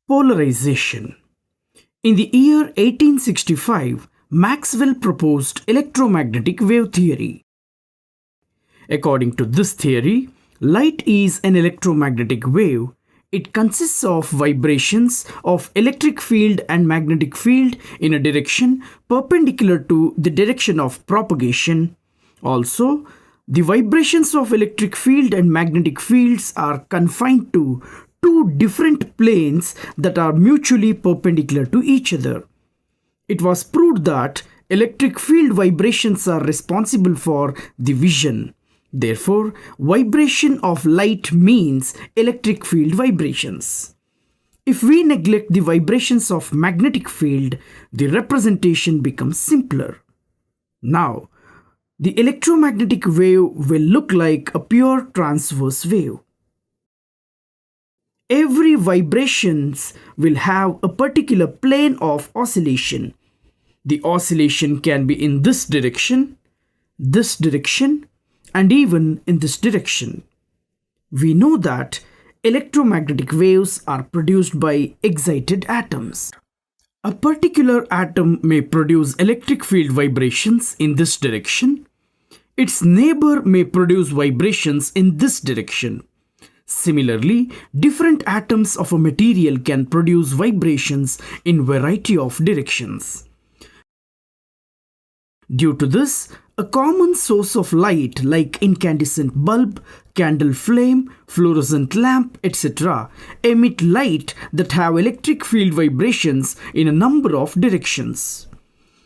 Polarization. In the year 1865, Maxwell proposed electromagnetic wave theory. According to this theory, light is an electromagnetic wave. It consists of vibrations of electric field and magnetic field in a direction perpendicular to the direction of propagation. Also, the vibrations of electric field and magnetic fields are confined to two different planes that are mutually perpendicular to each other. It was proved that electric field vibrations are responsible for the vision. Therefore, vibration of light means electric field vibrations. If we neglect the vibrations of magnetic field, the representation becomes simpler. Now, the electromagnetic wave will look like a pure transverse wave. Every vibrations will have a particular plane of oscillation. The oscillation can be in this direction, and even in this direction. We know that electromagnetic waves are produced by excited atoms. A particular atom may produce electric field vibrations in this direction. Its neighbor may produce vibrations in this direction. Similarly, different atoms of a material can produce vibrations in variety of directions. Due to this, a common source of light like incandescent bulb, candle flame, fluorescent lamp, etc. emit light that have electric field vibrations in a number of directions.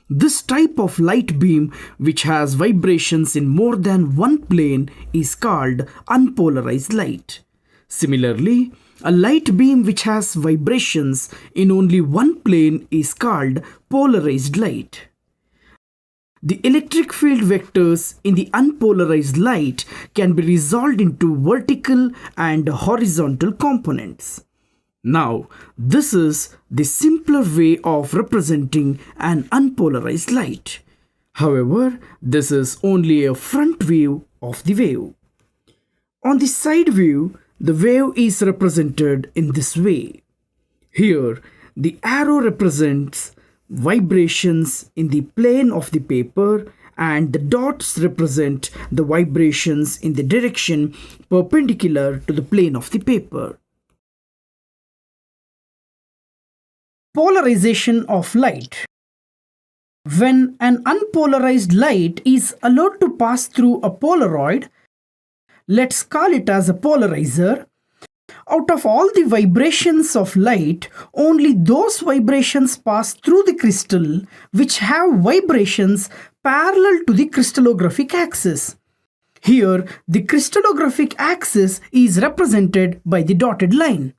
This type of light beam which has vibrations in more than one plane is called unpolarized light. Similarly, a light beam which has vibrations in only one plane is called polarized light. The electric field vectors in the unpolarized light can be resolved into vertical and horizontal components. Now, this is the simpler way of representing an unpolarized light. However, this is only a front view of the wave. On the side view, the wave is represented in this way. Here, the arrow represents vibrations in the plane of the paper and the dots represent the vibrations in the direction perpendicular to the plane of the paper. Polarization of light. When an unpolarized light is allowed to pass through a Polaroid, let's call it as a polarizer, out of all the vibrations of light, only those vibrations pass through the crystal which have vibrations parallel to the crystallographic axis. Here, the crystallographic axis is represented by the dotted line.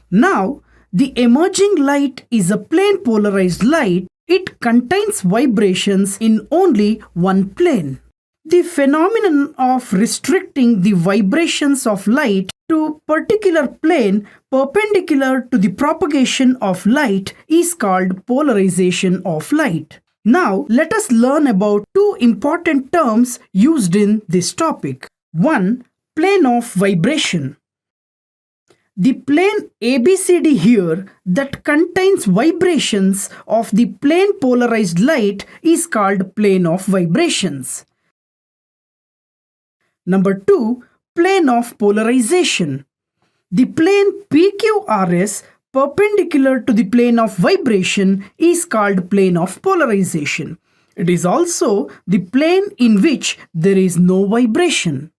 Now, the emerging light is a plane polarized light. It contains vibrations in only one plane. The phenomenon of restricting the vibrations of light to particular plane perpendicular to the propagation of light is called polarization of light. Now, let us learn about two important terms used in this topic. One, plane of vibration. The plane ABCD here that contains vibrations of the plane polarized light is called plane of vibrations. Number 2, plane of polarization. The plane PQRS perpendicular to the plane of vibration is called plane of polarization. It is also the plane in which there is no vibration.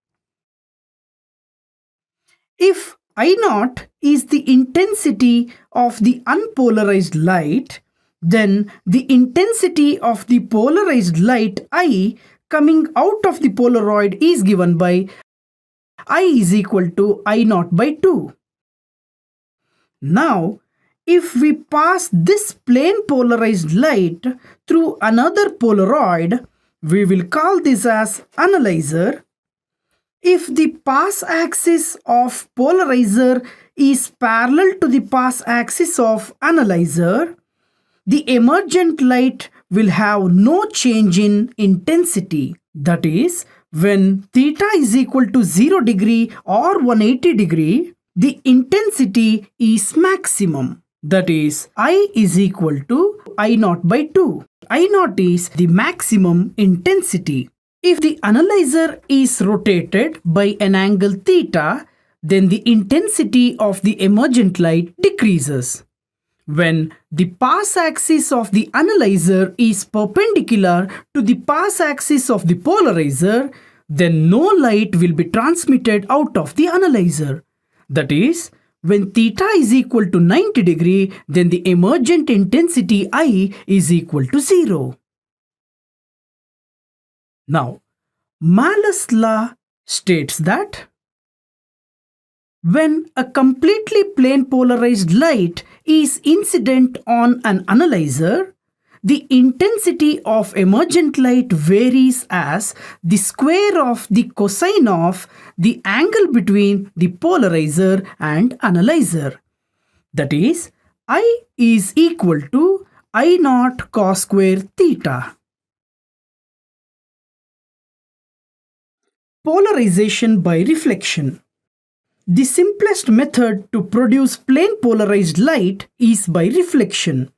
If I0 is the intensity of the unpolarized light, then the intensity of the polarized light I coming out of the Polaroid is given by I is equal to I0 by 2. Now, if we pass this plane polarized light through another Polaroid, we will call this as analyzer. If the pass axis of polarizer is parallel to the pass axis of analyzer, the emergent light will have no change in intensity. That is, when theta is equal to 0 degree or 180 degree, the intensity is maximum. That is, I is equal to I naught by 2. I naught is the maximum intensity. If the analyzer is rotated by an angle theta, then the intensity of the emergent light decreases. When the pass axis of the analyzer is perpendicular to the pass axis of the polarizer, then no light will be transmitted out of the analyzer. That is, when theta is equal to 90 degree, then the emergent intensity I is equal to 0. Now, Malus law states that when a completely plane polarized light is incident on an analyzer, the intensity of emergent light varies as the square of the cosine of the angle between the polarizer and analyzer. That is, I is equal to I naught cos square theta. Polarization by reflection. The simplest method to produce plane polarized light is by reflection.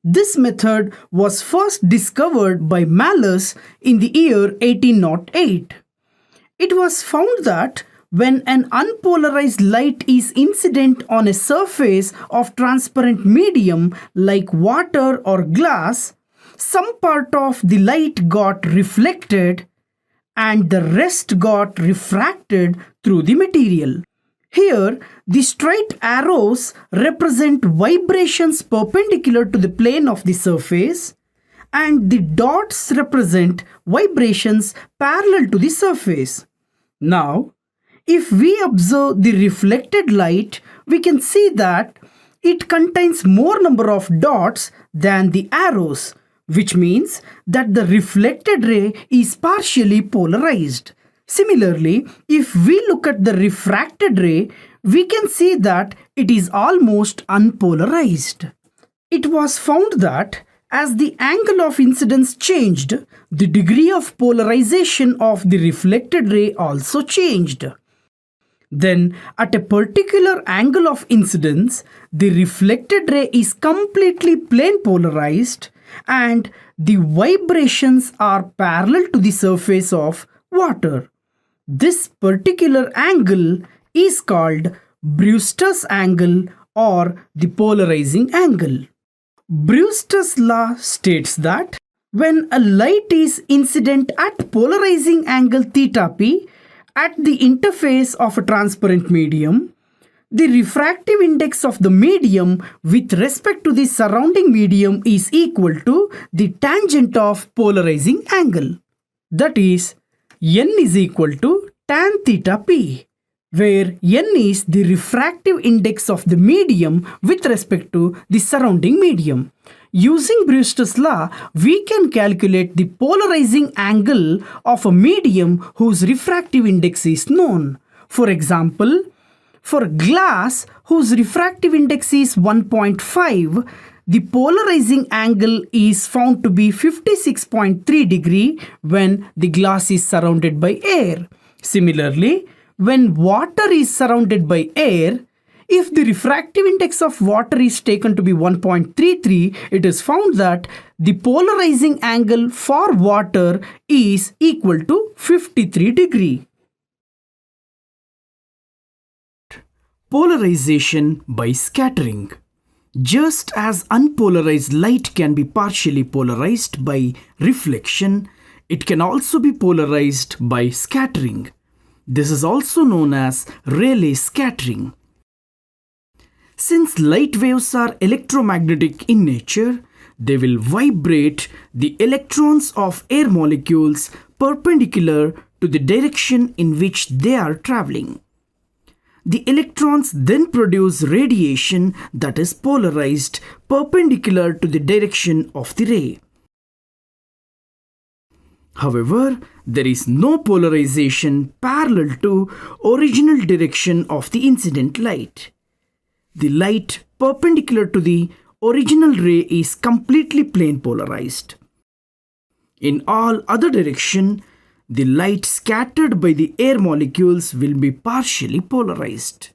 This method was first discovered by Malus in the year 1808. It was found that when an unpolarized light is incident on a surface of transparent medium like water or glass, some part of the light got reflected and the rest got refracted through the material. Here, the straight arrows represent vibrations perpendicular to the plane of the surface, and the dots represent vibrations parallel to the surface. Now, if we observe the reflected light, we can see that it contains more number of dots than the arrows, which means that the reflected ray is partially polarized. Similarly, if we look at the refracted ray, we can see that it is almost unpolarized. It was found that as the angle of incidence changed, the degree of polarization of the reflected ray also changed. Then, at a particular angle of incidence, the reflected ray is completely plane polarized and the vibrations are parallel to the surface of water. This particular angle is called Brewster's angle or the polarizing angle. Brewster's law states that when a light is incident at polarizing angle theta p at the interface of a transparent medium, the refractive index of the medium with respect to the surrounding medium is equal to the tangent of polarizing angle. That is, n is equal to tan theta p, where n is the refractive index of the medium with respect to the surrounding medium. Using Brewster's law, we can calculate the polarizing angle of a medium whose refractive index is known. For example, for glass whose refractive index is 1.5, the polarizing angle is found to be 56.3 degree when the glass is surrounded by air. Similarly, when water is surrounded by air, if the refractive index of water is taken to be 1.33, it is found that the polarizing angle for water is equal to 53 degree. Polarization by scattering. Just as unpolarized light can be partially polarized by reflection, it can also be polarized by scattering. This is also known as Rayleigh scattering. Since light waves are electromagnetic in nature, they will vibrate the electrons of air molecules perpendicular to the direction in which they are traveling. The electrons then produce radiation that is polarized perpendicular to the direction of the ray. However, there is no polarization parallel to original direction of the incident light. The light perpendicular to the original ray is completely plane polarized. In all other direction, the light scattered by the air molecules will be partially polarized.